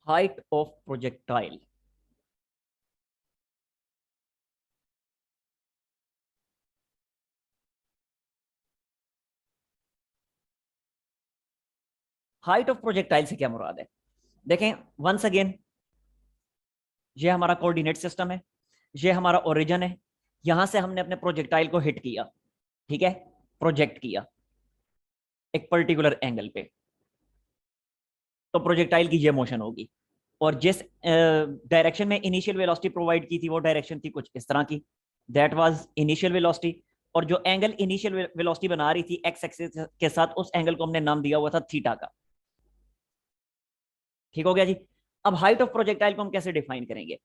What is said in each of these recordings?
Height of projectile. Height of projectile से क्या मुराद है? देखें, वंस अगेन, ये हमारा कोऑर्डिनेट सिस्टम है, ये हमारा ओरिजिन है। यहां से हमने अपने प्रोजेक्टाइल को हिट किया, ठीक है, प्रोजेक्ट किया एक पर्टिकुलर एंगल पे, तो प्रोजेक्टाइल की ये मोशन होगी। और जिस डायरेक्शन में इनिशियल वेलोसिटी प्रोवाइड की थी वो डायरेक्शन थी कुछ इस तरह की, दैट वाज इनिशियल वेलोसिटी। और जो एंगल इनिशियल वेलोसिटी बना रही थी एक्स एक्सिस के साथ, उस एंगल को हमने नाम दिया हुआ था थीटा का। ठीक हो गया जी। अब हाइट ऑफ प्रोजेक्टाइल को हम कैसे डिफाइन करेंगे?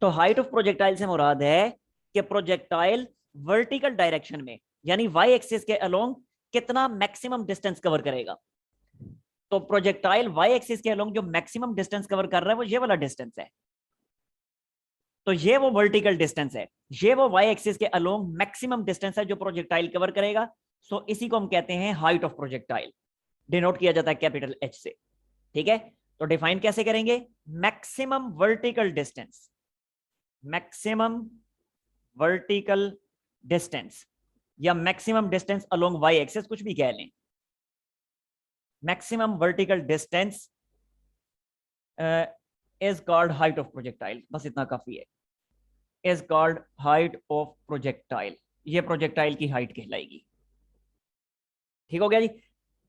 तो हाइट ऑफ प्रोजेक्टाइल से मुराद है कि प्रोजेक्टाइल वर्टिकल डायरेक्शन में, यानी वाई एक्सिस के अलोंग कितना मैक्सिमम डिस्टेंस कवर करेगा। तो प्रोजेक्टाइल वाई एक्सिस के अलोंग जो मैक्सिमम डिस्टेंस कवर कर रहा है वो ये वाला डिस्टेंस है। तो ये वो वर्टिकल डिस्टेंस है, ये वो वाई एक्सिस के अलोंग मैक्सिमम डिस्टेंस है जो प्रोजेक्टाइल कवर करेगा। सो इसी को हम कहते हैं हाइट ऑफ प्रोजेक्टाइल, डिनोट किया जाता है कैपिटल एच से। ठीक है, तो डिफाइन कैसे करेंगे? Maximum vertical distance, maximum vertical distance या maximum distance along Y axis, कुछ भी कह लें। Maximum vertical distance is called height of projectile, बस इतना काफी है। Is called height of projectile, ये प्रोजेक्टाइल की हाइट कहलाएगी। ठीक हो गया जी।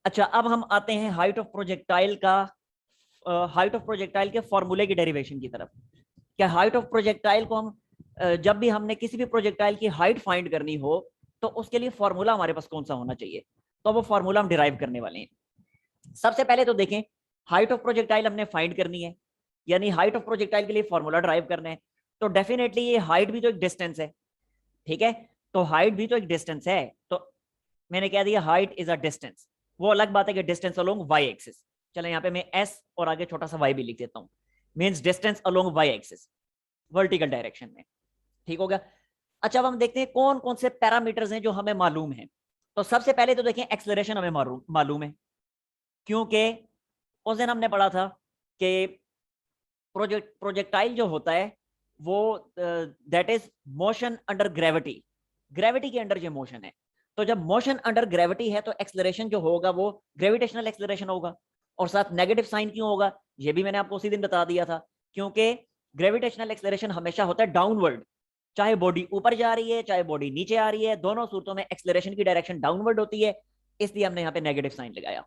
अच्छा, अब हम आते हैं हाइट ऑफ प्रोजेक्टाइल का, हाइट ऑफ प्रोजेक्टाइल के फॉर्मूले की डेरिवेशन की तरफ। क्या हाइट ऑफ प्रोजेक्टाइल को हम जब भी हमने किसी भी प्रोजेक्टाइल की हाइट फाइंड करनी हो तो उसके लिए फॉर्मूला हमारे पास कौन सा होना चाहिए? तो वो फॉर्मूला हम डिराइव करने वाले हैं। सबसे पहले तो देखें, हाइट ऑफ प्रोजेक्टाइल हमने फाइंड करनी है, यानी हाइट ऑफ प्रोजेक्टाइल के लिए फॉर्मूला ड्राइव करना है। तो डेफिनेटली ये हाइट भी तो एक डिस्टेंस है, ठीक है, तो हाइट भी तो एक डिस्टेंस है। तो मैंने कह दिया हाइट इज अ डिस्टेंस। वो अलग बात है कि डिस्टेंस अलोंग वाई एक्सिस। चलो यहाँ पे मैं एस और आगे छोटा सा वाई भी लिख देता हूँ, means distance along Y axis vertical direction में। ठीक हो गया। अच्छा, अब हम देखते हैं कौन कौन से पैरामीटर्स हैं जो हमें मालूम है। तो सबसे पहले तो देखें, एक्सेलरेशन हमें मालूम है, क्योंकि उस दिन हमने पढ़ा था कि प्रोजेक्टाइल जो होता है वो that is motion under gravity, gravity के अंडर जो मोशन है। तो जब मोशन अंडर ग्रेविटी है तो एक्सेलरेशन जो होगा वो ग्रेविटेशनल एक्सेलरेशन होगा। और साथ नेगेटिव साइन क्यों होगा, ये भी मैंने आपको उसी दिन बता दिया था, क्योंकि ग्रेविटेशनल एक्सेलरेशन हमेशा होता है डाउनवर्ड। चाहे बॉडी ऊपर जा रही है चाहे बॉडी नीचे आ रही है, दोनों सूरतों में एक्सेलरेशन की डायरेक्शन डाउनवर्ड होती है, इसलिए हमने यहाँ पे नेगेटिव साइन लगाया।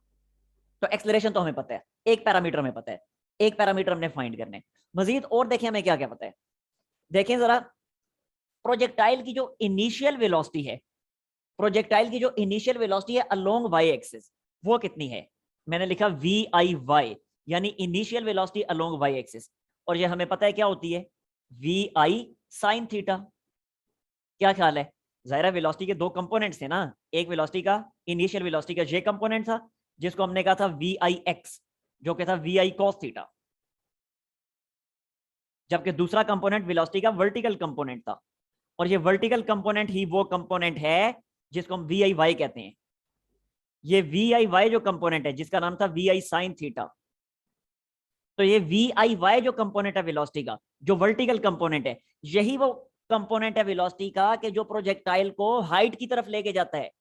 तो एक्सेलरेशन तो हमें पता है, एक पैरामीटर हमें पता है, एक पैरामीटर हमने फाइंड करने। मजीद और देखें हमें क्या क्या पता है। देखें जरा, प्रोजेक्टाइल की जो इनिशियल वेलोसिटी है, प्रोजेक्टाइल की जो इनिशियल वेलोसिटी है अलोंग वाई एक्सिस, वो कितनी है? मैंने लिखा वी आई वाई, यानी initial velocity along Y axis. और ये हमें पता है क्या होती है, वी आई साइन थीटा। क्या ख्याल है? जाहिर है वेलोसिटी के दो कंपोनेंट्स थे ना, एक वेलोसिटी का, इनिशियल वेलोसिटी का ये कंपोनेंट था जिसको हमने कहा था वी आई एक्स, जो कि था वी आई कॉस थीटा, जबकि दूसरा कंपोनेंट वेलोसिटी का वर्टिकल कंपोनेंट था। और ये वर्टिकल कंपोनेंट ही वो कंपोनेंट है जिसको हम वी आई वाई कहते हैं। ये वी आई वाई जो कंपोनेंट है जिसका नाम था वी आई साइन थीटा, तो ये वी आई वाई जो कंपोनेंट है वेलोसिटी का, जो वर्टिकल कंपोनेंट है, यही वो कंपोनेंट है वेलोसिटी का कि जो प्रोजेक्टाइल को हाइट की तरफ लेके जाता है,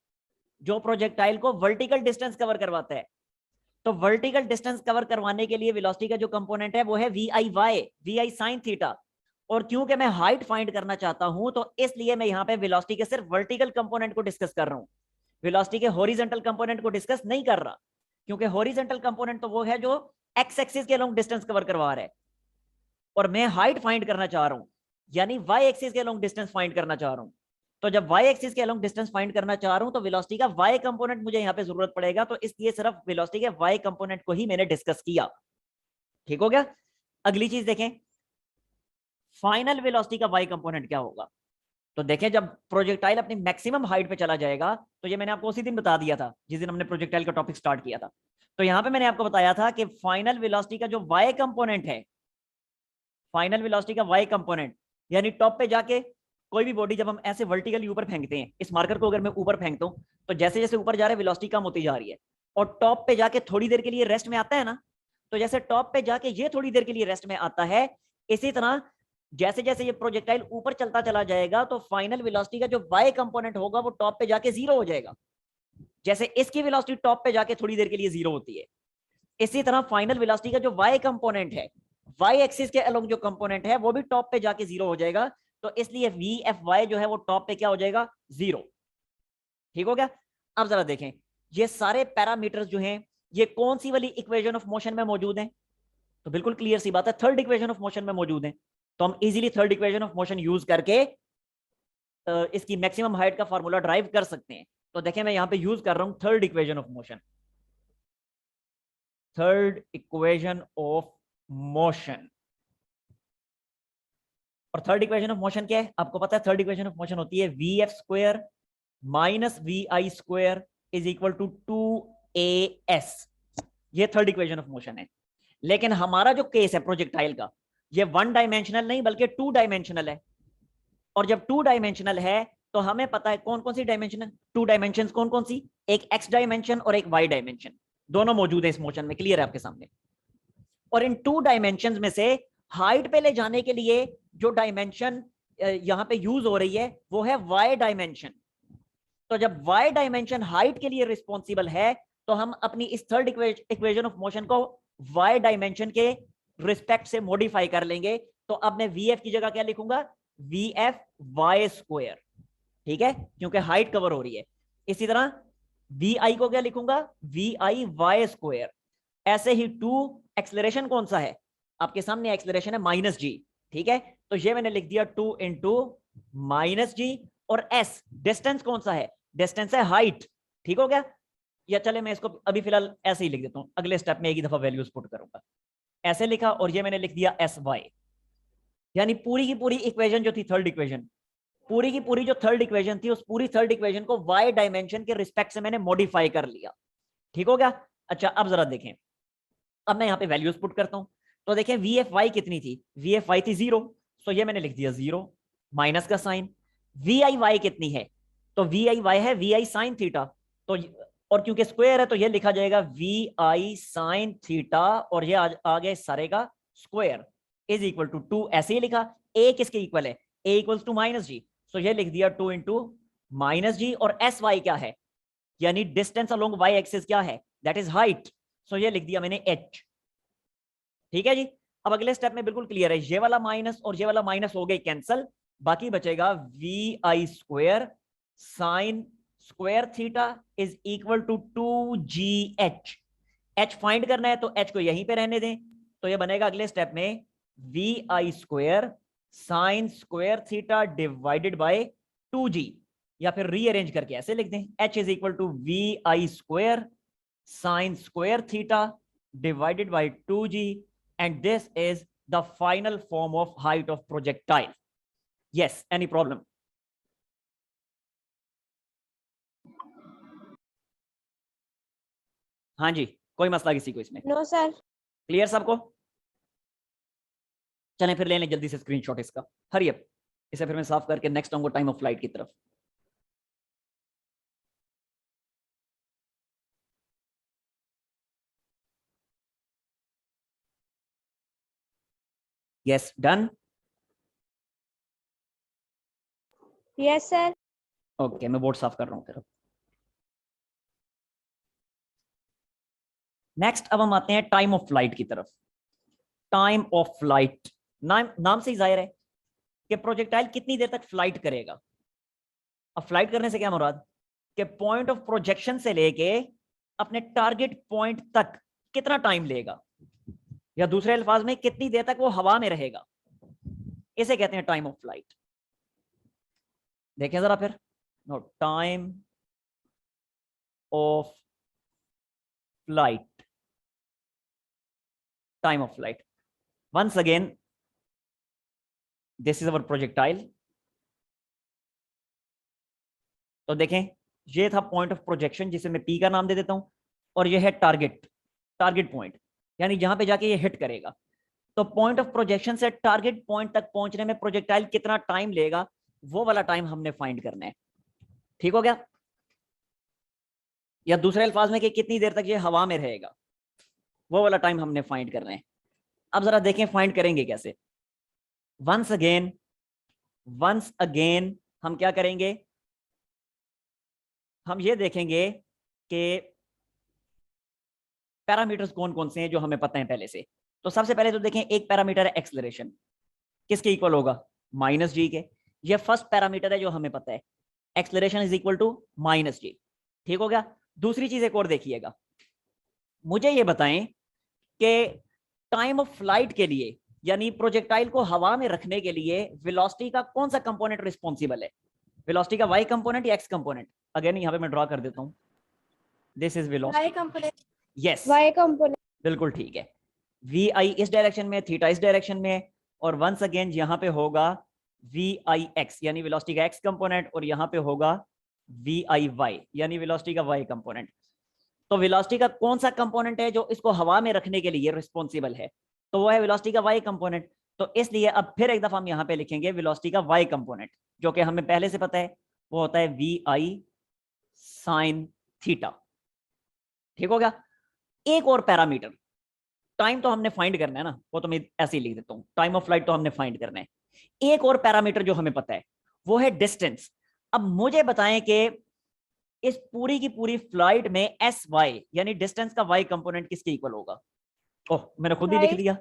जो प्रोजेक्टाइल को वर्टिकल डिस्टेंस कवर करवाता है। तो वर्टिकल डिस्टेंस कवर करवाने के लिए वेलोसिटी का जो कंपोनेंट है वो है v i y, v I sine theta. और क्योंकि मैं हाइट फाइंड करना चाहता हूं तो इसलिए मैं यहाँ पे वेलोसिटी के सिर्फ वर्टिकल कंपोनेंट को डिस्कस कर रहा हूं, वेलोसिटी के हॉरिजॉन्टल कंपोनेंट को डिस्कस नहीं कर रहा, क्योंकि हॉरिजॉन्टल कंपोनेंट तो वो है जो एक्स एक्सिस के लॉन्ग डिस्टेंस कवर करवा रहा है, और मैं हाइट फाइंड करना चाह रहा हूं, यानी वाई एक्सिस के लॉन्ग डिस्टेंस फाइंड करना चाह रहा हूं। तो जब वाई एक्सिस के लॉन्ग डिस्टेंस फाइंड करना चाह रहा हूं तो वेलोसिटी का वाई कंपोनेंट मुझे यहाँ पे जरूरत पड़ेगा, तो इसलिए सिर्फ वेलोसिटी के वाई कंपोनेंट को ही मैंने डिस्कस किया। ठीक हो गया। अगली चीज देखें, फाइनल वेलोसिटी का वाई कंपोनेंट क्या होगा। तो देखें, जब प्रोजेक्टाइल अपनी मैक्सिमम हाइट पे चला जाएगा, तो ये मैंने आपको उसी दिन बता दिया था जिस दिन हमने प्रोजेक्टाइल का टॉपिक स्टार्ट किया था। तो यहां पे मैंने आपको बताया था कि फाइनल वेलोसिटी का जो वाई कंपोनेंट है, फाइनल वेलोसिटी का वाई कंपोनेंट, यानी टॉप पे जाके कोई भी बॉडी जब हम ऐसे वर्टिकली ऊपर फेंकते हैं, इस मार्कर को अगर मैं ऊपर फेंकता हूं तो जैसे जैसे ऊपर जा रहे हैं वेलोसिटी कम होती जा रही है, और टॉप पे जाके थोड़ी देर के लिए रेस्ट में आता है ना, तो जैसे टॉप पे जाके ये थोड़ी देर के लिए रेस्ट में आता है, इसी तरह जैसे जैसे ये प्रोजेक्टाइल ऊपर चलता चला जाएगा तो फाइनल वेलोसिटी का जो वाई कंपोनेंट होगा वो टॉप पे जाके जीरो हो जाएगा। जैसे इसकी वेलोसिटी टॉप पे जाके थोड़ी देर के लिए जीरो होती है, इसी तरह फाइनल वेलोसिटी का जो वाई कंपोनेंट है, वाई एक्सिस के अलोंग जो कंपोनेंट है वो भी टॉप पे जाके जीरो हो जाएगा। तो इसलिए वी एफ वाई जो है वो टॉप पे क्या हो जाएगा, जीरो। ठीक हो गया। अब जरा देखें ये सारे पैरामीटर्स जो हैं ये कौन सी वाली इक्वेशन ऑफ मोशन में मौजूद हैं, तो बिल्कुल क्लियर सी बात है थर्ड इक्वेशन ऑफ मोशन में मौजूद है। तो हम easily third equation of motion use करके इसकी मैक्सिमम हाइट का फार्मूला ड्राइव कर सकते हैं। तो देखें मैं यहां पे यूज कर रहा हूं third equation of motion, third equation of motion. और थर्ड इक्वेशन ऑफ मोशन क्या है आपको पता है, थर्ड इक्वेशन ऑफ मोशन होती है v f square minus v i square is equal to 2as। ये थर्ड इक्वेशन ऑफ मोशन है। लेकिन हमारा जो केस है प्रोजेक्टाइल का, ये वन डायमेंशनल नहीं बल्कि टू डायमेंशनल है। और जब टू डायमेंशनल है तो हमें पता है कौन कौन सी डायमेंशन, टू डायमेंशन कौन कौन सी, एक एक्स डायमेंशन और एक वाई डायमेंशन, दोनों मौजूद है इस मोशन में। क्लियर है आपके सामने। और इन टू डायमेंशन में से हाइट पे ले जाने के लिए जो डायमेंशन यहां पे यूज हो रही है वो है वाई डायमेंशन। तो जब वाई डायमेंशन हाइट के लिए रिस्पॉन्सिबल है तो हम अपनी इस थर्ड इक्वेशन ऑफ मोशन को वाई डायमेंशन के रिस्पेक्ट से मॉडिफाई कर लेंगे। तो अब मैं वी एफ की जगह क्या लिखूंगा, वी एफ वाई स्क्वायर। ठीक है, क्योंकि हाइट कवर हो रही है। इसी तरह वी आई को क्या लिखूंगा, वी आई वाई स्क्वायर। ऐसे ही टू, एक्सलरेशन कौन सा है आपके सामने, एक्सलरेशन है माइनस जी। ठीक है, तो ये मैंने लिख दिया 2 इंटू माइनस जी। और एस डिस्टेंस कौन सा है, डिस्टेंस है हाइट। ठीक हो गया। या चले मैं इसको अभी फिलहाल ऐसे ही लिख देता हूं, अगले स्टेप में एक ही दफा वैल्यूज पुट करूंगा। ऐसे लिखा और ये मैंने लिख दिया एस वाई। यानी पूरी की पूरी इक्वेशन जो थी थर्ड इक्वेशन, पूरी की पूरी जो थर्ड इक्वेशन थी उस पूरी थर्ड इक्वेशन को वाई डायमेंशन के रिस्पेक्ट से मैंने मॉडिफाई कर लिया। ठीक हो गया। अच्छा अब जरा देखें, अब मैं यहाँ पे वैल्यूज पुट करता हूं। तो देखें वी एफ वाई कितनी थी, वी एफ वाई थी 0, तो ये मैंने लिख दिया 0 माइनस का साइन। वी आई वाई कितनी है, तो वी आई वाई है वी आई साइन थीटा। तो और क्योंकि स्क्वायर है तो ये लिखा जाएगा वी आई साइन थीटा, और ये आ गया सारे का स्क्वायर इज इक्वल टू 2। ऐसे ही लिखा। ए किसके इक्वल है, ए इक्वल्स टू माइनस जी, तो ये लिख दिया 2 इंटू माइनस जी। और एस वाई क्या है, यानी डिस्टेंस अलोंग वाई एक्सिस क्या है, दैट इज हाइट, सो ये लिख दिया मैंने एच। ठीक है जी। अब अगले स्टेप में बिल्कुल क्लियर है, ये वाला माइनस और ये वाला माइनस हो गए कैंसल, बाकी बचेगा v i square sine square theta is equal to 2gh। H find करना है तो एच को यहीं पे रहने दें, तो ये बनेगा अगले स्टेप में v i square sine square theta divided by 2g। या फिर रीअरेंज करके ऐसे लिख दें, h is equal to v i square sine square theta divided by 2g, and this is the final form of height of projectile. Yes, any problem? हाँ जी, कोई मसला किसी को इसमें? No sir. क्लियर सबको? चलें फिर ले लें जल्दी से स्क्रीनशॉट इसका, हरी अप। इसे फिर मैं साफ करके नेक्स्ट आऊंगा टाइम ऑफ फ्लाइट की तरफ। Yes done. Yes sir. Okay मैं बोर्ड साफ कर रहा हूँ फिर। नेक्स्ट अब हम आते हैं टाइम ऑफ फ्लाइट की तरफ। टाइम ऑफ फ्लाइट, नाम से ही जाहिर है कि प्रोजेक्टाइल कितनी देर तक फ्लाइट करेगा। अब फ्लाइट करने से क्या मुराद, कि पॉइंट ऑफ प्रोजेक्शन से लेके अपने टारगेट पॉइंट तक कितना टाइम लेगा, या दूसरे अल्फाज में कितनी देर तक वो हवा में रहेगा, इसे कहते हैं टाइम ऑफ फ्लाइट। देखें जरा फिर, no time of flight, time of flight. Once again this is our projectile. तो देखें ये था पॉइंट ऑफ प्रोजेक्शन जिसे मैं पी का नाम दे देता हूं, और ये है टारगेट, टारगेट पॉइंट, यानी जहां पे जाके ये हिट करेगा। तो पॉइंट ऑफ प्रोजेक्शन से टारगेट पॉइंट तक पहुंचने में प्रोजेक्टाइल कितना टाइम लेगा, वो वाला टाइम हमने फाइंड करना है। ठीक हो गया। या दूसरे अल्फाज में कि कितनी देर तक ये हवा में रहेगा, वो वाला टाइम हमने फाइंड कर रहे हैं। अब जरा देखें फाइंड करेंगे कैसे। वंस अगेन हम क्या करेंगे, हम ये देखेंगे कि पैरामीटर्स कौन कौन से हैं जो हमें पता है पहले से। तो सबसे पहले तो देखें, एक पैरामीटर है एक्सेलरेशन, किसके इक्वल होगा, माइनस जी के। ये फर्स्ट पैरामीटर है जो हमें पता है, acceleration is equal to minus G. ठीक हो गया। दूसरी चीज एक और देखिएगा, मुझे ये बताएं कि टाइम ऑफ फ्लाइट के लिए, यानी प्रोजेक्टाइल को हवा में रखने के लिए वेलोसिटी का कौन सा कंपोनेंट रिस्पॉन्सिबल है, वेलोसिटी का वाई कंपोनेंट या एक्स कंपोनेंट। अगेन यहाँ पे मैं ड्रॉ कर देता हूं, this is velocity, Y component. Yes Y component. बिल्कुल ठीक है। वी आई इस डायरेक्शन में, थीटा इस डायरेक्शन में, और वंस अगेन यहाँ पे होगा वी आई एक्स यानी वेलोसिटी का एक्स कंपोनेंट, और यहाँ पे होगा वी आई वाई यानी वेलोसिटी का वाई कंपोनेंट। तो वेलोसिटी का कौन सा कंपोनेंट है जो इसको हवा में रखने के लिए रिस्पॉन्सिबल है, तो वो है वेलोसिटी का वाई कंपोनेंट। तो इसलिए अब फिर एक दफा हम यहाँ पे लिखेंगे वेलोसिटी का वाई कंपोनेंट, जो कि हमें पहले से पता है, वो होता है वी आई साइन थीटा। ठीक हो गया। एक और पैरामीटर, टाइम तो हमने फाइंड करना है ना, वो तो मैं ऐसे ही लिख देता हूँ, टाइम ऑफ फ्लाइट तो हमने फाइंड करना है। एक और पैरामीटर जो हमें पता है वो है डिस्टेंस। अब मुझे बताएं कि इस पूरी की पूरी फ्लाइट में एस वाई यानी डिस्टेंस का वाई कंपोनेंट किसके इक्वल होगा। ओह मैंने खुद ही लिख दिया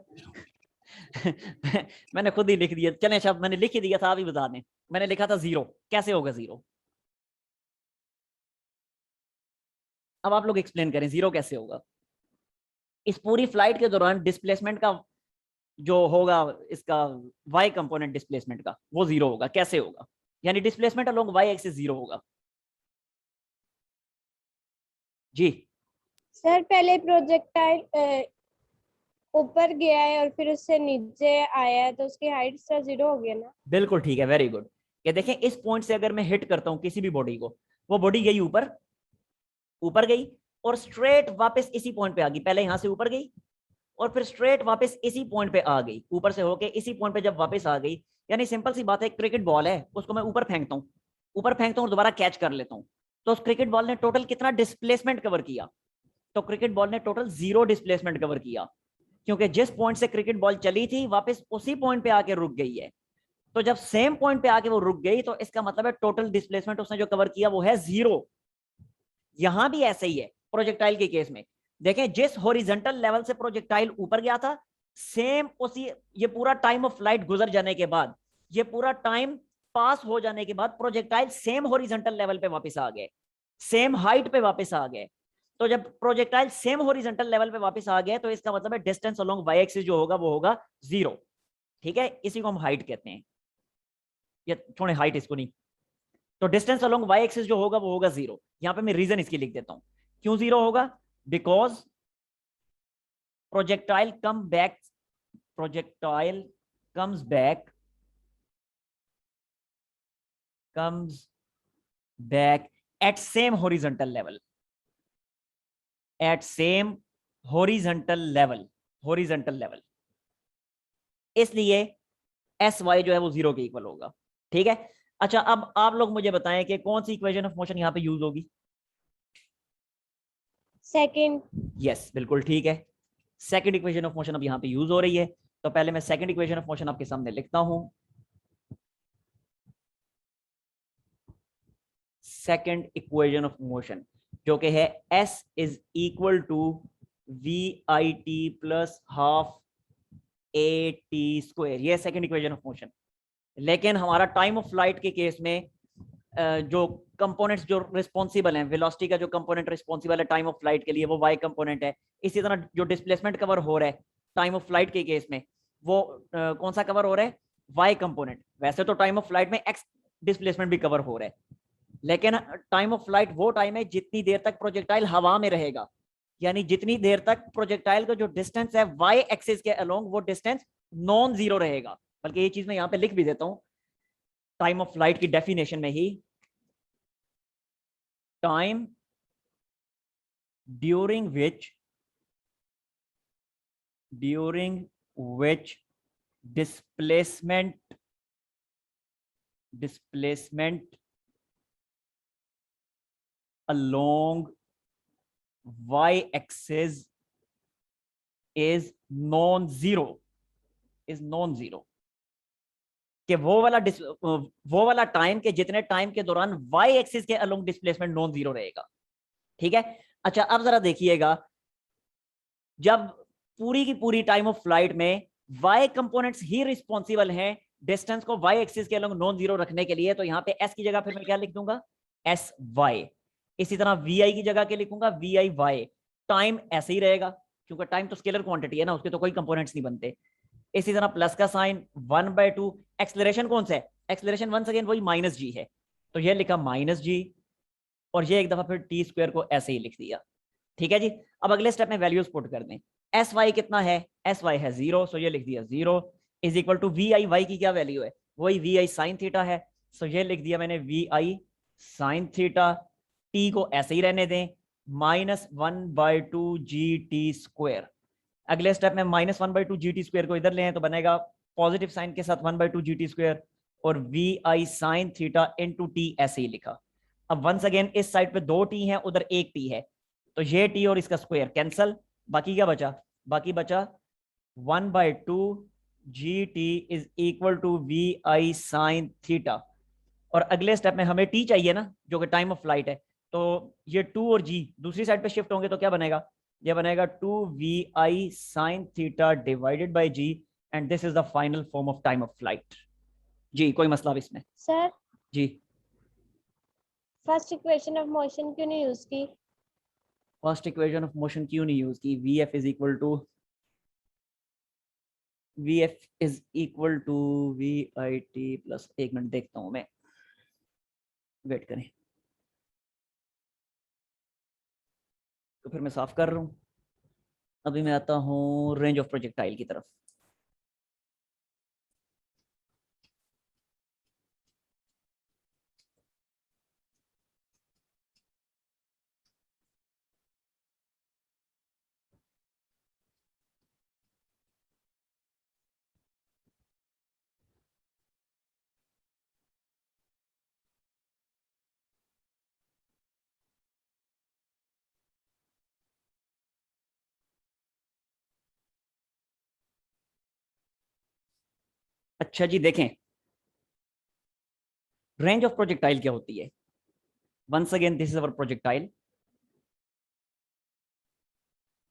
मैंने खुद ही लिख दिया, चलें अच्छा मैंने लिख ही दिया था, अभी बता दें। मैंने लिखा था 0, कैसे होगा 0, अब आप लोग एक्सप्लेन करें 0 कैसे होगा। इस पूरी फ्लाइट के दौरान डिस्प्लेसमेंट का जो होगा, इसका वाई कंपोनेंट डिस्प्लेसमेंट का, वो 0 होगा, कैसे होगा, यानी डिस्प्लेसमेंट अलोंग वाई एक्सिस 0 होगा जी। सर पहले प्रोजेक्टाइल ऊपर गया है और फिर उससे नीचे आया है तो उसकी हाइट सर 0 हो गया ना। बिल्कुल ठीक है, वेरी गुड। ये देखें, इस पॉइंट से अगर मैं हिट करता हूं किसी भी बॉडी को, वो बॉडी गई ऊपर, ऊपर गई और स्ट्रेट वापस इसी पॉइंट पे आ गई, पहले यहां से ऊपर गई और फिर स्ट्रेट वापस इसी पॉइंट पे आ गई, ऊपर से होके इसी पॉइंट पे जब वापस आ गई, यानी सिंपल सी बात है, क्रिकेट बॉल है, उसको मैं ऊपर फेंकता हूं, ऊपर फेंकता हूं और दोबारा कैच कर लेता हूं, तो उस क्रिकेट बॉल ने टोटल कितना डिस्प्लेसमेंट कवर किया, तो क्रिकेट बॉल ने टोटल 0 डिस्प्लेसमेंट कवर किया, क्योंकि जिस पॉइंट से क्रिकेट बॉल चली थी वापस उसी पॉइंट पे आके रुक गई है। तो जब सेम पॉइंट पे आके वो रुक गई तो इसका मतलब है टोटल डिस्प्लेसमेंट उसने जो कवर किया वो है 0। यहां भी ऐसे ही है प्रोजेक्टाइल के केस में, देखें जिस हॉरिजॉन्टल लेवल से प्रोजेक्टाइल ऊपर गया था, सेम उसी, ये पूरा टाइम ऑफ फ्लाइट गुजर जाने के बाद, ये पूरा टाइम पास हो जाने के बाद प्रोजेक्टाइल सेम हॉरिजॉन्टल लेवल पे वापस आ गए, सेम हाइट पे वापस आ गए। तो जब प्रोजेक्टाइल सेम हॉरिजॉन्टल लेवल पे वापस आ गए तो इसका मतलब है डिस्टेंस अलोंग वाई एक्सिस जो होगा वो होगा 0। ठीक है, इसी को हम हाइट कहते हैं, या थोड़े हाइट इसको नहीं, तो डिस्टेंस अलोंग वाई एक्सिस जो होगा वो होगा 0। यहां पे मैं रीजन इसकी लिख देता हूं क्यों 0 होगा, because projectile come back, projectile comes back, comes back at same horizontal level, at same horizontal level, horizontal level, इसलिए एस वाई जो है वो 0 के इक्वल होगा। ठीक है। अच्छा अब आप लोग मुझे बताएं कि कौन सी इक्वेशन ऑफ मोशन यहां पे यूज होगी। सेकंड। यस बिल्कुल ठीक है, सेकंड इक्वेशन ऑफ मोशन अब यहां पे यूज हो रही है। तो पहले मैं सेकंड इक्वेशन ऑफ मोशन आपके सामने लिखता हूं, सेकंड इक्वेशन ऑफ मोशन जो कि है S is equal to v i t plus half a t square, ये सेकंड इक्वेशन ऑफ मोशन। लेकिन हमारा टाइम ऑफ फ्लाइट के केस में जो कंपोनेंट्स जो रिस्पॉन्सिबल हैं, वेलोसिटी का जो कंपोनेंट रिस्पॉन्सिबल है टाइम ऑफ फ्लाइट के लिए वो वाई कंपोनेंट है। इसी तरह जो डिस्प्लेसमेंट कवर हो रहा है टाइम ऑफ फ्लाइट के केस में वो कौन सा कवर हो रहा है, वाई कंपोनेंट। वैसे तो टाइम ऑफ फ्लाइट में एक्स डिस्प्लेसमेंट भी कवर हो रहा है, लेकिन टाइम ऑफ फ्लाइट वो टाइम है जितनी देर तक प्रोजेक्टाइल हवा में रहेगा, यानी जितनी देर तक प्रोजेक्टाइल का जो डिस्टेंस है वाई एक्सिस के अलोंग वो डिस्टेंस नॉन जीरो रहेगा। बल्कि ये चीज मैं यहां पे लिख भी देता हूं टाइम ऑफ फ्लाइट की डेफिनेशन में ही, time during which displacement along y axis is non zero, is non zero, कि वो वाला टाइम के जितने टाइम के दौरान वाई एक्सिस के अलोंग डिस्प्लेसमेंट नॉन जीरो रहेगा। ठीक है, अच्छा अब जरा देखिएगा, जब पूरी की पूरी टाइम ऑफ फ्लाइट में वाई कंपोनेंट्स ही रिस्पॉन्सिबल हैं डिस्टेंस को वाई एक्सिस के अलोंग नॉन जीरो रखने के लिए, तो यहाँ पे एस की जगह फिर मैं क्या लिख दूंगा, एस वाई। इसी तरह वी आई की जगह के लिखूंगा वी आई वाई। टाइम ऐसे ही रहेगा क्योंकि टाइम तो स्केलर क्वांटिटी है ना, उसके तो कोई कंपोनेंट्स नहीं बनते। इसी तरह प्लस का साइन 1/2। एक्सलेरेशन कौन सा है, एक्सलेरेशन वंस अगेन वही माइनस जी है, तो ये लिखा माइनस जी, और ये एक दफा फिर टी स्क्वायर को ऐसे ही लिख दिया। ठीक है जी, अब अगले स्टेप में वैल्यूज पुट कर दें। एस वाई कितना है, एस वाई है 0, सो ये लिख दिया 0 is equal to v i, y की क्या वैल्यू है, वही वी आई साइन थीटा है, सो ये लिख दिया मैंने वी आई साइन थीटा। टी को ऐसे ही रहने दें, -1/2 जी टी स्क्वायर। अगले स्टेप में -1/2 जी टी स्क्वायर को इधर ले हैं तो बनेगा पॉजिटिव साइन के साथ 1/2 जी टी स्क्वायर, और वी आई साइन थीटा इंटू टी ऐसे ही लिखा। अब वंस अगेन इस साइड पे 2 टी है, उधर 1 टी है, तो ये टी और इसका स्क्वायर कैंसल, बाकी क्या बचा, बाकी बचा 1/2 g t is equal to v I sine theta. और अगले स्टेप में हमें टी चाहिए ना, जो कि टाइम ऑफ फ्लाइट है, तो ये 2 और जी दूसरी साइड पे शिफ्ट होंगे तो क्या बनेगा, ये बनेगा 2 V I sine theta divided by G, and this is the final form of time of flight. जी कोई मसला अब इसमें? Sir ji first equation of motion क्यों नहीं यूज की? फर्स्ट इक्वेशन ऑफ मोशन क्यों नहीं यूज की, v f is equal to v i t plus, एक मिनट देखता हूं मैं, वेट करें, तो फिर मैं साफ कर रहा हूं। अभी मैं आता हूं रेंज ऑफ प्रोजेक्टाइल की तरफ। अच्छा जी देखें, रेंज ऑफ प्रोजेक्टाइल क्या होती है। Once again this is our projectile,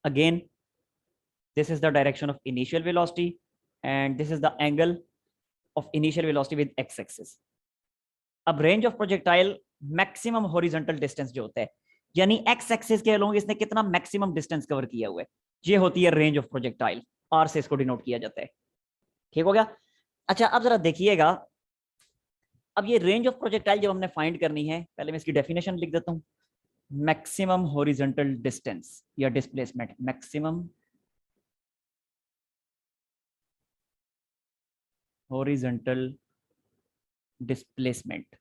again this is the direction of initial velocity and this is the angle of initial velocity with x axis। अब range of projectile maximum horizontal distance जो होता है, यानी x axis के along इसने कितना maximum distance cover किया हुआ है, ये होती है रेंज ऑफ प्रोजेक्टाइल, r से इसको डिनोट किया जाता है। ठीक हो गया, अच्छा अब जरा देखिएगा, अब ये रेंज ऑफ प्रोजेक्टाइल जब हमने फाइंड करनी है, पहले मैं इसकी डेफिनेशन लिख देता हूं। मैक्सिमम हॉरिजॉन्टल डिस्टेंस या डिस्प्लेसमेंट, मैक्सिमम हॉरिजॉन्टल डिस्प्लेसमेंट।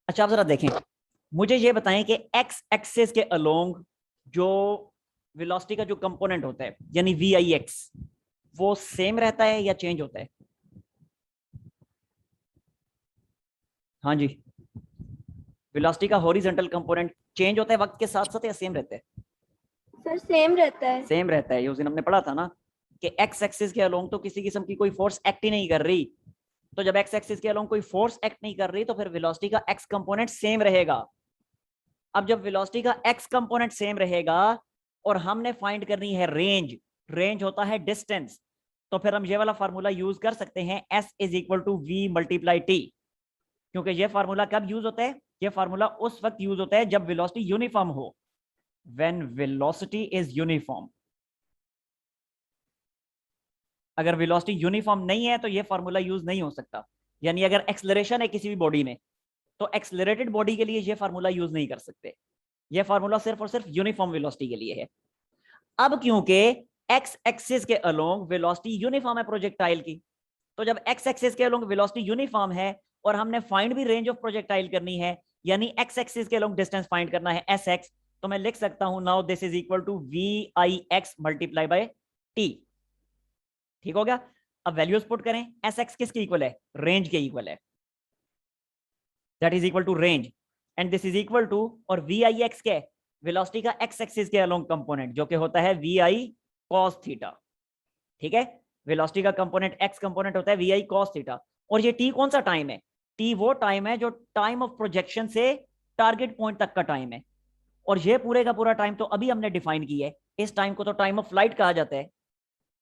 अच्छा आप जरा देखें, मुझे ये बताएं कि एक्स एक्सिस के अलोंग जो वेलोसिटी का जो कंपोनेंट होता है यानी वी आई एक्स, वो सेम रहता है या चेंज होता है? हाँ जी, वेलोसिटी का हॉरिजॉन्टल कंपोनेंट चेंज होता है वक्त के साथ साथ या सेम रहता है? सर सेम रहता है। सेम रहता है, ये उस दिन हमने पढ़ा था ना कि एक्स एक्सिस के अलोंग तो किसी किस्म की कोई फोर्स एक्ट ही नहीं कर रही, तो जब एक्स एक्सिस के अलोंग कोई फोर्स एक्ट नहीं कर रही तो फिर वेलोसिटी का एक्स कंपोनेंट सेम रहेगा। अब जब वेलोसिटी का एक्स कंपोनेंट सेम रहेगा और हमने फाइंड करनी है रेंज, रेंज होता है डिस्टेंस, तो फिर हम ये वाला फार्मूला यूज कर सकते हैं S is equal to v multiply t, क्योंकि ये फार्मूला कब यूज होता है, ये फार्मूला उस वक्त यूज होता है जब वेलोसिटी यूनिफॉर्म हो, व्हेन वेलोसिटी इज यूनिफॉर्म। अगर वेलोसिटी यूनिफॉर्म नहीं है तो ये फार्मूला यूज नहीं हो सकता, यानी अगर एक्सलरेशन है किसी भी बॉडी में तो एक्सलरेटेड बॉडी के लिए ये फार्मूला यूज नहीं कर सकते, ये फार्मूला सिर्फ और सिर्फ यूनिफॉर्म वेलोसिटी के लिए है। अब क्योंकि एक्स एक्सिस के अलोंग वेलोसिटी यूनिफॉर्म है प्रोजेक्टाइल की, तो जब एक्स एक्सिस के अलोंग वेलोसिटी यूनिफॉर्म है और हमने फाइंड भी रेंज ऑफ प्रोजेक्टाइल करनी है, यानी एक्स एक्सिस के अलोंग डिस्टेंस फाइंड करना है एस एक्स, तो मैं लिख सकता हूं now this is equal to v i x multiply by t. ठीक हो गया, अब वैल्यूज पुट करें, एस एक्स किसके इक्वल है, रेंज के इक्वल है, that is equal to range, and this is equal to, और वी आई एक्स क्या है, वेलोसिटी का एक्स एक्सिस के अलोंग कंपोनेंट जो कि होता है वी आई कॉस थीटा। ठीक है, वेलोसिटी का कंपोनेंट एक्स कंपोनेंट होता है वी आई कॉस थीटा। और ये टी कौन सा टाइम है? टी वो टाइम है जो टाइम ऑफ प्रोजेक्शन से टारगेट पॉइंट तक का टाइम है। और ये पूरे का पूरा टाइम तो अभी हमने डिफाइन किया है, इस टाइम को तो टाइम ऑफ फ्लाइट कहा जाता है।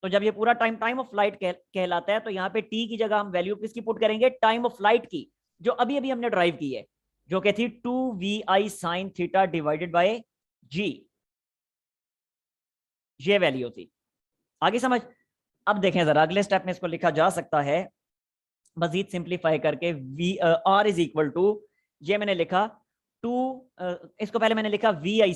तो जब ये पूरा टाइम टाइम ऑफ फ्लाइट कहलाता है, तो यहाँ पे टी की जगह हम वैल्यू किसकी पुट करेंगे? टाइम ऑफ फ्लाइट की, जो अभी अभी हमने ड्राइव की है, जो कि थी 2 vi sin theta divided by G. ये वैल्यू थी। आगे समझ? अब देखें जरा, अगले स्टेप में इसको लिखा जा सकता है मजीद सिंप्लीफाई करके, V R is equal to, ये मैंने लिखा टू, इसको पहले मैंने लिखा we I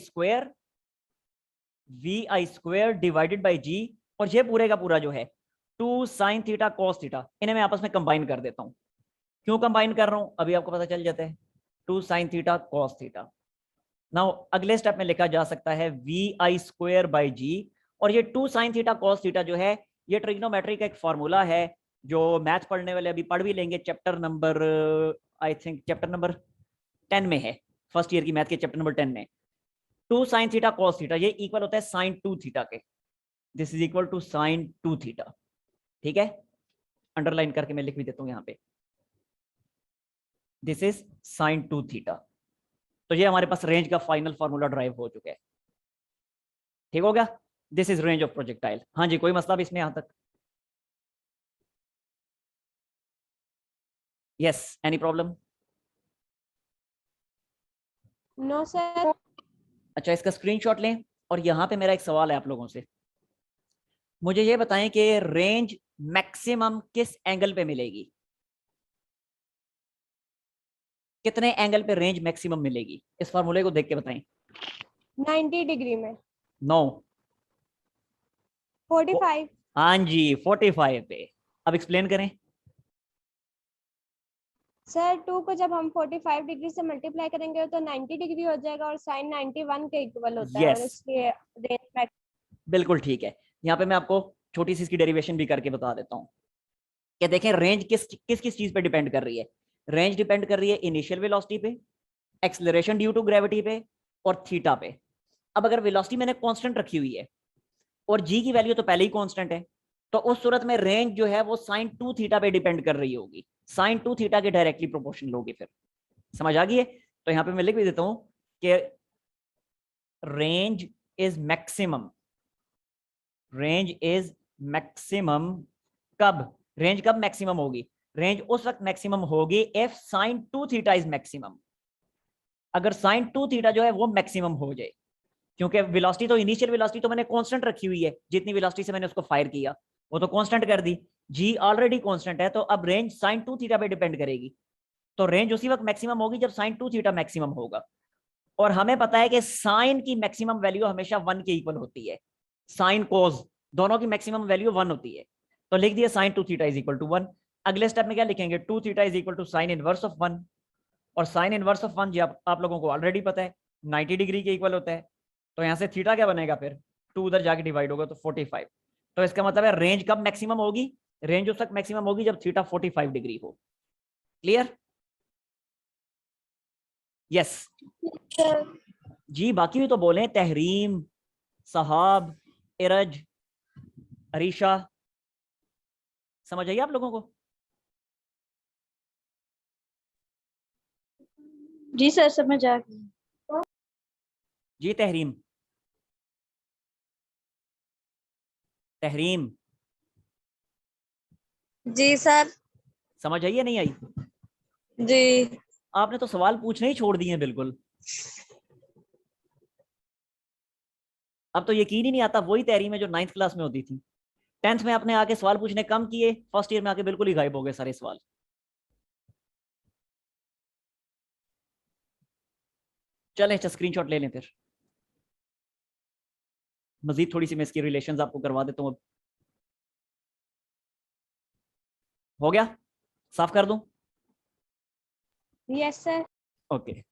square divided by G. और ये पूरे का पूरा जो है 2 sin थीटा कॉस थीटा, इन्हें मैं आपस में कंबाइन कर देता हूं। क्यों कंबाइन कर रहा हूं अभी आपको पता चल जाता है। 2 sin theta cos theta. Now अगले स्टेप में लिखा जा सकता है vi² बाई जी। और ये 2 sin थीटा कॉस थीटा जो है, ये ट्रिग्नोमेट्री का एक फॉर्मूला है जो मैथ पढ़ने वाले अभी पढ़ भी लेंगे, chapter number, I think chapter number 10 में है, फर्स्ट ईयर की मैथ के चैप्टर नंबर 10 में। 2 sin थीटा कॉस थीटा ये इक्वल होता है sin 2 थीटा के। This is equal to sin 2 theta. ठीक है, अंडरलाइन करके मैं लिख भी देता हूं यहां पे, दिस इज sin 2 थीटा। तो ये हमारे पास रेंज का फाइनल फॉर्मूला ड्राइव हो चुका है। ठीक हो गया? This is range of projectile. हाँ जी, कोई मसला भी इसमें यहां तक? Yes, any problem? No sir. अच्छा, इसका स्क्रीनशॉट लें। और यहां पे मेरा एक सवाल है आप लोगों से, मुझे ये बताएं कि रेंज मैक्सिमम किस एंगल पे मिलेगी? कितने एंगल पे रेंज मैक्सिमम मिलेगी? इस फार्मूले को देख के बताएं। 90 डिग्री में। नो। 45। हाँ जी, 45 पे। अब एक्सप्लेन करें। सर 2 को जब हम 45 डिग्री से मल्टीप्लाई करेंगे तो 90 डिग्री हो जाएगा और साइन 91 के इक्वल होता है, और यस, इसलिए रेंज। बिल्कुल ठीक है। यहाँ पे मैं आपको छोटी सी इसकी डेरिवेशन भी करके बता देता हूँ कि देखें रेंज किस किस किस चीज पे डिपेंड कर रही है। रेंज डिपेंड कर रही है इनिशियल वेलोसिटी पे, एक्सेलरेशन ड्यू टू ग्रेविटी पे, और थीटा पे। अब अगर वेलोसिटी मैंने कांस्टेंट रखी हुई है और जी की वैल्यू तो पहले ही कांस्टेंट है, तो उस सूरत में रेंज जो है वो sin 2 थीटा पे डिपेंड कर रही होगी, sin 2 थीटा के डायरेक्टली प्रोपोर्शनल होगी। फिर समझ आ गई है? तो यहाँ पे मैं लिख भी देता हूँ कि range is maximum, range is maximum कब? रेंज कब मैक्सिमम होगी? रेंज उस वक्त मैक्सिमम होगी if sin 2 theta is maximum. अगर sin 2 थीटा जो है वो मैक्सिमम हो जाए, क्योंकि वेलोसिटी तो, इनिशियल वेलोसिटी तो मैंने कांस्टेंट रखी हुई है, जितनी वेलोसिटी से मैंने उसको फायर किया वो तो कांस्टेंट कर दी, जी ऑलरेडी कांस्टेंट है, तो अब रेंज sin 2 थीटा पे डिपेंड करेगी। तो रेंज उसी वक्त मैक्सिमम होगी जब sin 2 थीटा मैक्सिमम होगा। और हमें पता है कि साइन की मैक्सिमम वैल्यू हमेशा 1 के इक्वल होती है, साइन कोस दोनों की मैक्सिमम वैल्यू 1 होती है। तो लिख दिया sin 2 theta is equal to 1। अगले स्टेप में क्या लिखेंगे? 2 theta is equal to sine inverse of 1। और साइन इनवर्स ऑफ 1 जी आप लोगों को ऑलरेडी पता है 90 डिग्री के इक्वल होता है। तो यहां से थीटा क्या बनेगा फिर? 2 उधर जाके डिवाइड होगा तो 45। तो इसका मतलब है रेंज कब मैक्सिमम होगी? रेंज उस वक्त मैक्सिमम होगी जब थीटा 45 डिग्री हो। क्लियर? यस जी। बाकी भी तो बोले, तहरीम, सहाब, इरज, अरीशा, समझ आइए आप लोगों को? जी सर, समझ आ गई। जी तहरीम, तहरीम, जी सर। समझ आई या नहीं आई? जी। आपने तो सवाल पूछने ही छोड़ दिए बिल्कुल। अब तो यकीन ही नहीं आता वही तहरीम है जो 9th क्लास में होती थी। 10th में आपने आके सवाल पूछने कम किए, फर्स्ट ईयर में आके बिल्कुल ही गायब हो गए सारे सवाल। चलें, अच्छा स्क्रीनशॉट ले लें फिर। मजीद थोड़ी सी मैं इसकी रिलेशंस आपको करवा देता हूँ। अब हो गया? साफ कर दूं? Yes sir. ओके।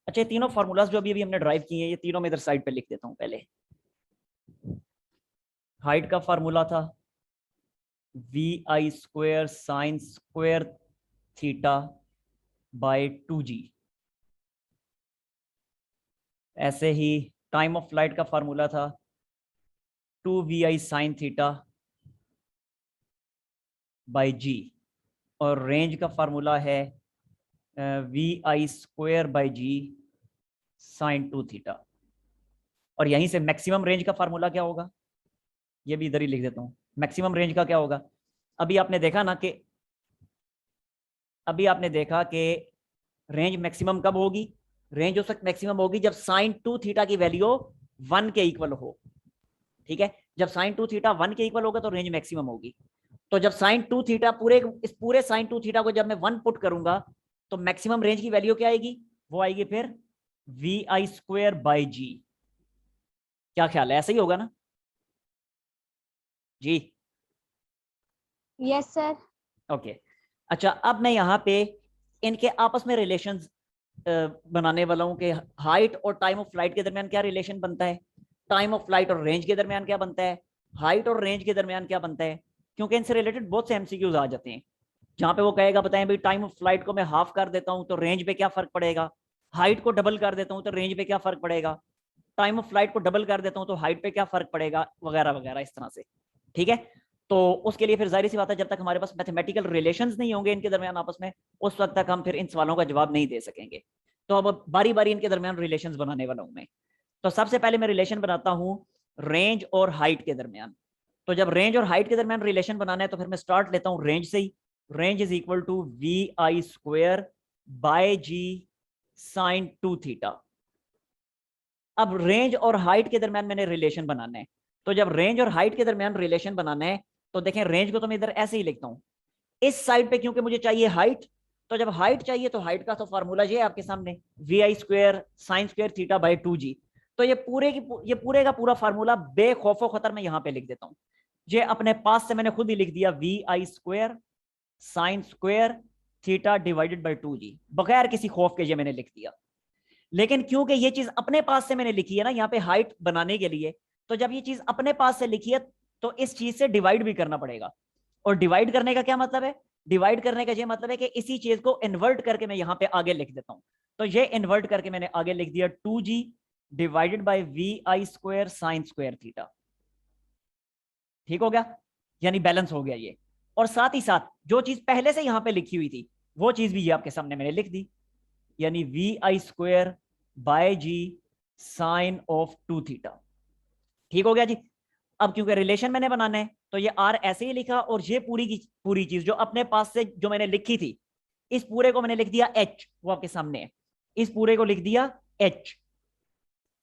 अच्छा, ये तीनों फार्मूलाज जो अभी अभी हमने ड्राइव किए हैं, ये तीनों मैं इधर साइड पे लिख देता हूँ पहले। हाइट का फार्मूला था vi² sign square theta by 2g। ऐसे ही टाइम ऑफ फ्लाइट का फार्मूला था 2vi sign theta bye g। और रेंज का फार्मूला है vi² g साइन 2 थीटा। और यहीं से मैक्सिमम रेंज का फार्मूला क्या होगा, ये भी इधर ही लिख देता हूं। मैक्सिमम रेंज का क्या होगा, अभी आपने देखा ना कि रेंज मैक्सिमम कब होगी, रेंज उस वक्त मैक्सिमम होगी जब साइन 2 थीटा की वैल्यू 1 के इक्वल हो। ठीक है, जब साइन 2 थीटा 1 के इक्वल होगा तो रेंज मैक्सिमम होगी। तो जब साइन 2 थीटा इस पूरे साइन 2 थीटा को जब मैं 1 पुट करूंगा तो मैक्सिमम रेंज की वैल्यू क्या आएगी, वो आएगी फिर vi²/g। क्या ख्याल है, ऐसा ही होगा ना जी? Yes sir. ओके। अच्छा, अब मैं यहाँ पे इनके आपस में रिलेशंस बनाने वाला हूँ कि हाइट और टाइम ऑफ फ्लाइट के दरमियान क्या रिलेशन बनता है, टाइम ऑफ फ्लाइट और रेंज के दरमियान क्या बनता है, हाइट और रेंज के दरमियान क्या बनता है। क्योंकि इनसे रिलेटेड बहुत से एमसीक्यूज आ जाते हैं जहां पे वो कहेगा बताएं भाई टाइम ऑफ फ्लाइट को मैं हाफ कर देता हूं तो रेंज पे क्या फर्क पड़ेगा, हाइट को डबल कर देता हूं तो रेंज पे क्या फर्क पड़ेगा, टाइम ऑफ फ्लाइट को डबल कर देता हूं तो हाइट पे क्या फर्क पड़ेगा, वगैरह वगैरह इस तरह से। ठीक है, तो उसके लिए फिर जाहिर सी बात है जब तक हमारे पास मैथमेटिकल रिलेशंस नहीं होंगे इनके दरमियान आपस में, उस वक्त तक हम फिर इन सवालों का जवाब नहीं दे सकेंगे। तो अब बारी बारी इनके दरमियान रिलेशंस बनाने वाला हूं मैं। तो सबसे पहले मैं रिलेशन बनाता हूं रेंज और हाइट के दरमियान। तो जब रेंज और हाइट के दरमियान रिलेशन बनाना है तो फिर मैं स्टार्ट लेता हूं रेंज से ही। Range is equal to vi² g sine 2 theta. अब रेंज और हाइट के दरमियान मैंने रिलेशन बनाना है। तो जब रेंज और हाइट के दरमियान रिलेशन बनाना है तो देखें रेंज को तो मैं इधर ऐसे ही लिखता हूं, इस साइड पे क्योंकि मुझे चाहिए हाइट, तो जब हाइट चाहिए तो हाइट का तो फार्मूला ये आपके सामने vi² sign square theta by 2g। तो ये पूरे का पूरा फार्मूला बेखौफो खतर मैं यहां पे लिख देता हूं। ये अपने पास से मैंने खुद ही लिख दिया vi² sign square theta divided by 2g, बगैर किसी खौफ के ये मैंने लिख दिया। लेकिन क्योंकि ये चीज अपने पास से मैंने लिखी है ना यहाँ पे हाइट बनाने के लिए, तो जब ये चीज अपने पास से लिखी है तो इस चीज से डिवाइड भी करना पड़ेगा। और डिवाइड करने का क्या मतलब है, डिवाइड करने का ये मतलब है कि इसी चीज को इन्वर्ट करके मैं यहाँ पे आगे लिख देता हूं। तो ये इन्वर्ट करके मैंने आगे लिख दिया 2g divided by vi² sign square theta. ठीक हो गया, यानी बैलेंस हो गया ये। और साथ ही साथ जो चीज पहले से यहां पे लिखी हुई थी वो चीज भी ये आपके सामने मैंने लिख दी, यानी vi²/g साइन ऑफ 2 थीटा। ठीक हो गया जी। अब क्योंकि रिलेशन मैंने बनाना है तो ये आर ऐसे ही लिखा, और ये पूरी की पूरी चीज जो अपने पास से जो मैंने लिखी थी इस पूरे को मैंने लिख दिया एच, वो आपके सामने है, इस पूरे को लिख दिया एच।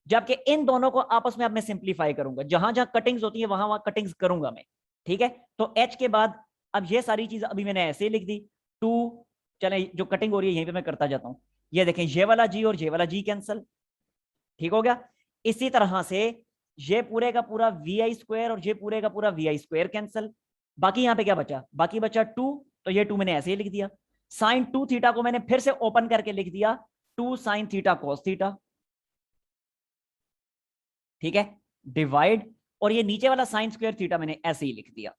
जबकि इन दोनों को आपस में अब मैं सिंप्लीफाई करूंगा, जहां जहां कटिंग्स होती है वहां वहां कटिंग्स करूंगा मैं। ठीक है, तो एच के बाद अब ये सारी चीज अभी मैंने ऐसे ही लिख दी 2। चले जो कटिंग हो रही है यहीं पे मैं करता जाता हूं। ये देखें ये वाला जी और ये वाला जी कैंसल। ठीक हो गया। इसी तरह से ये पूरे का पूरा vi² और ये पूरे का पूरा vi² कैंसल। बाकी यहां पे क्या बचा, बाकी बचा 2, तो ये 2 मैंने ऐसे ही लिख दिया। साइन 2 थीटा को मैंने फिर से ओपन करके लिख दिया 2 साइन थीटा कॉस थीटा। ठीक है, डिवाइड, और ये नीचे वाला साइन स्क्वायर थीटा मैंने ऐसे ही लिख दिया।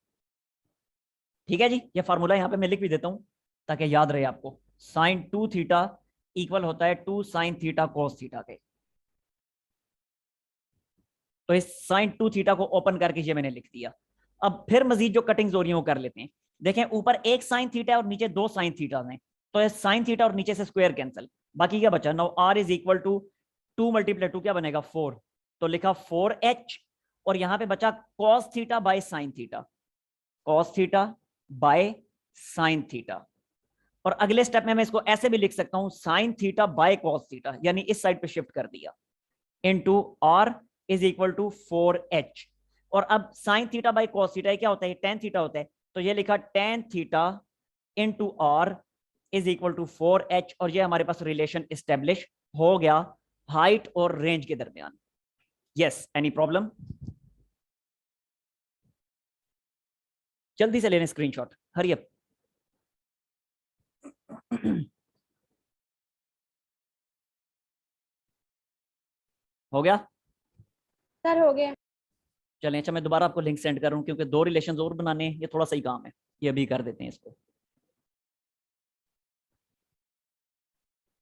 ठीक है जी, ये फार्मूला यहां पे मैं लिख भी देता हूं ताकि याद रहे आपको। साइन 2 थीटा इक्वल होता है 2 साइन थीटा कॉस थीटा के। तो इस साइन 2 थीटा को ओपन करके ये मैंने लिख दिया। अब फिर मजीद जो कटिंग्स हो रही है वो कर लेते हैं। देखें ऊपर एक साइन थीटा और नीचे 2 साइन थीटा हैं, तो साइन थीटा और नीचे से स्क्वायर कैंसिल। बाकी क्या बचा, now r is equal to 2 multiply 2 क्या बनेगा 4, तो लिखा 4h। और यहां पे बचा cos theta by sine theta, cos theta by sine theta. और अगले स्टेप में मैं इसको ऐसे भी लिख सकता हूं sine theta by cos theta, यानी इस साइड पे शिफ्ट कर दिया, into r is equal to 4h। और अब sine theta by cos theta क्या होता है, टेन थीटा होता है, तो ये लिखा tan theta into r is equal to 4h। और ये हमारे पास रिलेशन एस्टेब्लिश हो गया हाइट और रेंज के दरमियान। Yes, any problem? जल्दी से लेने स्क्रीनशॉट, हरी अप। हो गया? सर हो गया। चलें, अच्छा मैं दोबारा आपको लिंक सेंड करूँ क्योंकि 2 रिलेशन और बनाने हैं, ये थोड़ा सही काम है, ये अभी कर देते हैं इसको।